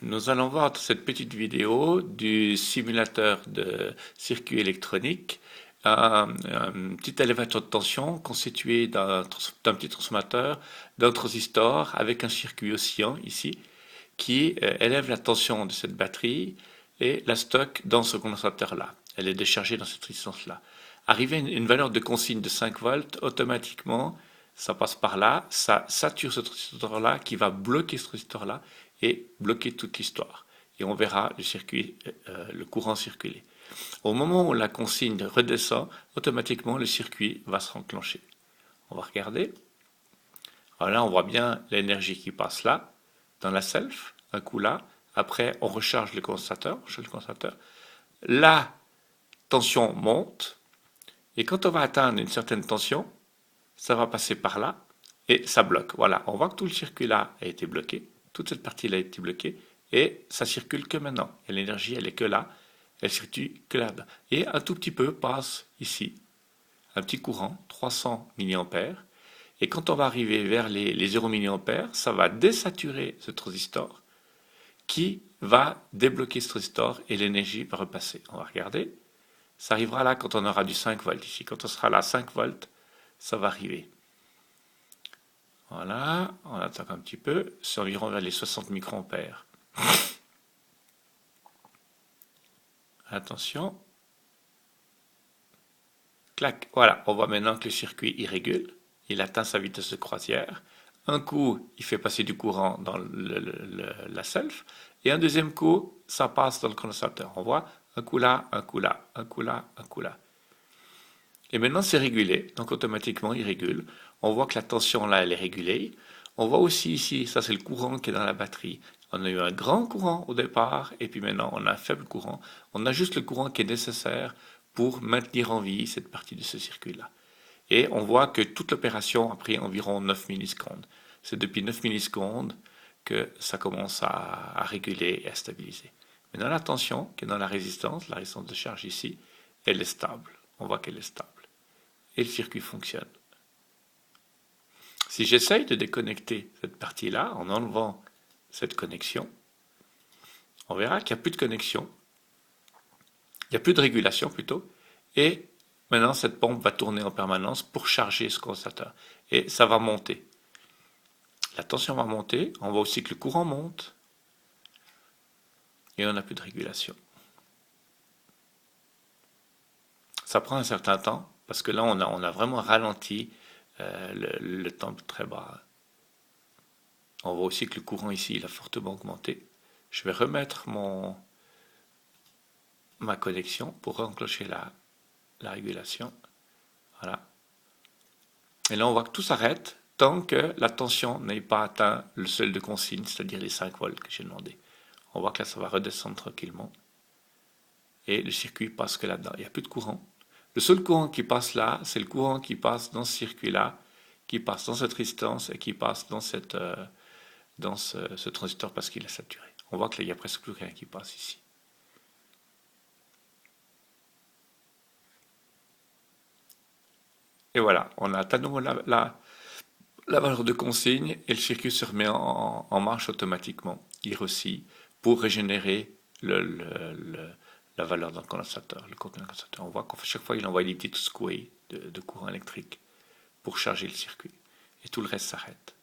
Nous allons voir dans cette petite vidéo du simulateur de circuit électronique un petit élévateur de tension constitué d'un petit transformateur, d'un transistor avec un circuit oscillant ici qui élève la tension de cette batterie et la stocke dans ce condensateur-là. Elle est déchargée dans cette résistance-là. Arrivé à une valeur de consigne de 5 volts, automatiquement, ça passe par là, ça sature ce transistor-là qui va bloquer ce transistor-là et bloquer toute l'histoire. Et on verra le courant circuler. Au moment où la consigne redescend, automatiquement le circuit va se enclencher. On va regarder. Alors là, on voit bien l'énergie qui passe là, dans la self, un coup là. Après, on recharge le condensateur. La tension monte. Et quand on va atteindre une certaine tension, ça va passer par là et ça bloque. Voilà, on voit que tout le circuit là a été bloqué. Toute cette partie-là a été bloquée et ça circule que maintenant. Et l'énergie, elle est que là. Elle circule que là-bas. Et un tout petit peu passe ici. Un petit courant, 300 milliampères. Et quand on va arriver vers les 0 milliampères, ça va désaturer ce transistor qui va débloquer ce transistor et l'énergie va repasser. On va regarder. Ça arrivera là quand on aura du 5 volts ici. Quand on sera là 5 volts, ça va arriver. Voilà, on attend un petit peu. C'est environ vers les 60 microampères. Attention. Clac. Voilà, on voit maintenant que le circuit il régule. Il atteint sa vitesse de croisière. Un coup, il fait passer du courant dans la self. Et un deuxième coup, ça passe dans le condensateur. On voit un coup là, un coup là, un coup là, un coup là. Et maintenant, c'est régulé. Donc, automatiquement, il régule. On voit que la tension là, elle est régulée. On voit aussi ici, ça c'est le courant qui est dans la batterie. On a eu un grand courant au départ, et puis maintenant on a un faible courant. On a juste le courant qui est nécessaire pour maintenir en vie cette partie de ce circuit-là. Et on voit que toute l'opération a pris environ 9 millisecondes. C'est depuis 9 millisecondes que ça commence à réguler et à stabiliser. Maintenant, la tension qui est dans la résistance de charge ici, elle est stable. On voit qu'elle est stable. Et le circuit fonctionne. Si j'essaye de déconnecter cette partie-là en enlevant cette connexion, on verra qu'il n'y a plus de connexion, il n'y a plus de régulation plutôt, et maintenant cette pompe va tourner en permanence pour charger ce condensateur. Et ça va monter. La tension va monter, on voit aussi que le courant monte, et on n'a plus de régulation. Ça prend un certain temps, parce que là on a vraiment ralenti le temps très bas. On voit aussi que le courant ici il a fortement augmenté. Je vais remettre ma connexion pour enclencher la régulation. Voilà. Et là on voit que tout s'arrête tant que la tension n'ait pas atteint le seuil de consigne, c'est-à-dire les 5 volts que j'ai demandé. On voit que là ça va redescendre tranquillement. Et le circuit passe que là-dedans. Il n'y a plus de courant. Le seul courant qui passe là, c'est le courant qui passe dans ce circuit-là, qui passe dans cette résistance et qui passe dans ce transistor parce qu'il est saturé. On voit que là, il n'y a presque plus rien qui passe ici. Et voilà, on a à nouveau la valeur de consigne et le circuit se remet en marche automatiquement. Il réussit pour régénérer la valeur d'un condensateur, le contenu d'un condensateur. On voit qu'à chaque fois, il envoie des petites secouées de courant électrique pour charger le circuit. Et tout le reste s'arrête.